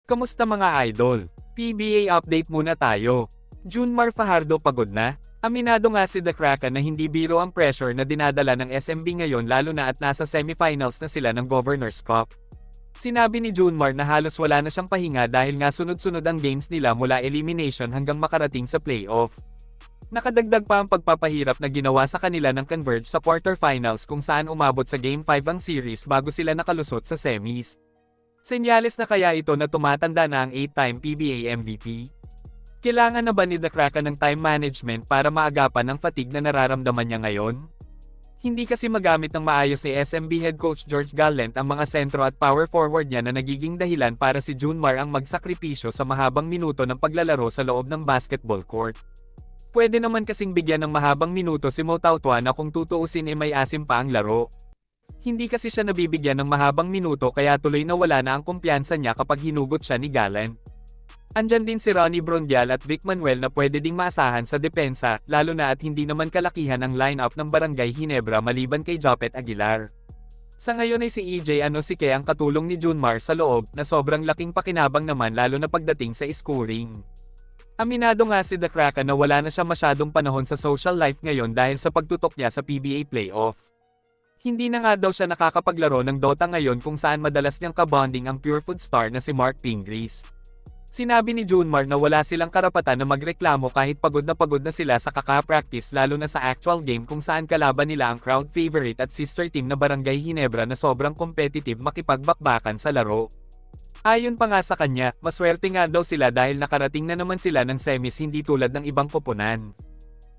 Kamusta mga idol? PBA update muna tayo. Junmar Fajardo pagod na? Aminado nga si The Kraken na hindi biro ang pressure na dinadala ng SMB ngayon lalo na at nasa semifinals na sila ng Governors Cup. Sinabi ni Junmar na halos wala na siyang pahinga dahil nga sunod-sunod ang games nila mula elimination hanggang makarating sa playoff. Nakadagdag pa ang pagpapahirap na ginawa sa kanila ng Converge sa quarterfinals kung saan umabot sa Game 5 ang series bago sila nakalusot sa semis. Senyales na kaya ito na tumatanda na ang 8-time PBA MVP? Kailangan na ba ni The Kraken ng time management para maagapan ang fatigue na nararamdaman niya ngayon? Hindi kasi magamit ng maayos ni SMB head coach George Gallant ang mga sentro at power forward niya na nagiging dahilan para si Junmar ang magsakripisyo sa mahabang minuto ng paglalaro sa loob ng basketball court. Pwede naman kasing bigyan ng mahabang minuto si Mo Tautuan na kung tutuusin ay may asim pa ang laro. Hindi kasi siya nabibigyan ng mahabang minuto kaya tuloy na wala na ang kumpiyansa niya kapag hinugot siya ni Gallant. Andyan din si Ronnie Brondial at Vic Manuel na pwede ding maasahan sa depensa, lalo na at hindi naman kalakihan ang lineup ng Barangay Ginebra maliban kay Jopet Aguilar. Sa ngayon ay si EJ Anosike ang katulong ni Junmar sa loob na sobrang laking pakinabang naman lalo na pagdating sa scoring. Aminado nga si The Kraken na wala na siya masyadong panahon sa social life ngayon dahil sa pagtutok niya sa PBA playoff. Hindi na nga daw siya nakakapaglaro ng Dota ngayon kung saan madalas niyang kabonding ang Pure Food star na si Mark Pingris. Sinabi ni Junmar na wala silang karapatan na magreklamo kahit pagod na sila sa kaka-practice lalo na sa actual game kung saan kalaban nila ang crowd favorite at sister team na Barangay Ginebra na sobrang competitive makipagbakbakan sa laro. Ayon pa nga sa kanya, maswerte nga daw sila dahil nakarating na naman sila ng semis hindi tulad ng ibang koponan.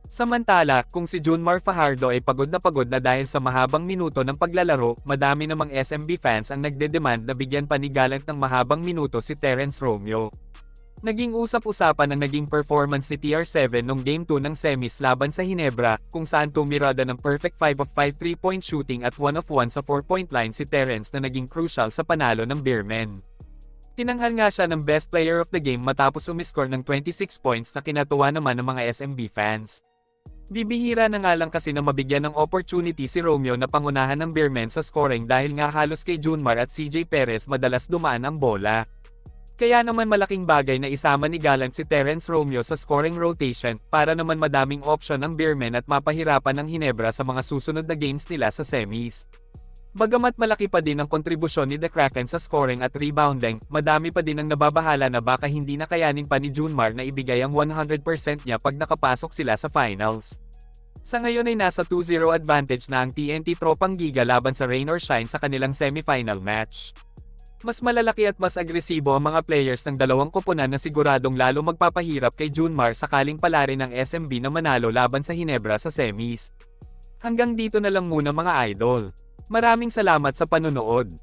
Samantala, kung si Junmar Fajardo ay pagod na dahil sa mahabang minuto ng paglalaro, madami namang SMB fans ang nagdedemand na bigyan pa ni Gallant ng mahabang minuto si Terence Romeo. Naging usap-usapan ang naging performance ni TR7 noong Game 2 ng semis laban sa Ginebra, kung saan tumirada ng perfect 5 of 5 3-point shooting at 1 of 1 sa 4-point line si Terence na naging crucial sa panalo ng Beermen. Tinanghal nga siya ng best player of the game matapos umiscore ng 26 points na kinatuwa naman ng mga SMB fans. Bibihira na nga lang kasi na mabigyan ng opportunity si Romeo na pangunahan ng Beermen sa scoring dahil nga halos kay Junmar at CJ Perez madalas dumaan ang bola. Kaya naman malaking bagay na isama ni Gallant si Terence Romeo sa scoring rotation para naman madaming option ang Beermen at mapahirapan ng Ginebra sa mga susunod na games nila sa semis. Bagamat malaki pa din ang kontribusyon ni The Kraken sa scoring at rebounding, madami pa din ang nababahala na baka hindi na kayanin pa ni Junmar na ibigay ang 100% niya pag nakapasok sila sa finals. Sa ngayon ay nasa 2-0 advantage na ang TNT Tropang Giga laban sa Rain or Shine sa kanilang semifinal match. Mas malalaki at mas agresibo ang mga players ng dalawang koponan na siguradong lalo magpapahirap kay Junmar sakaling palarin ng SMB na manalo laban sa Ginebra sa semis. Hanggang dito na lang muna mga idol. Maraming salamat sa panonood.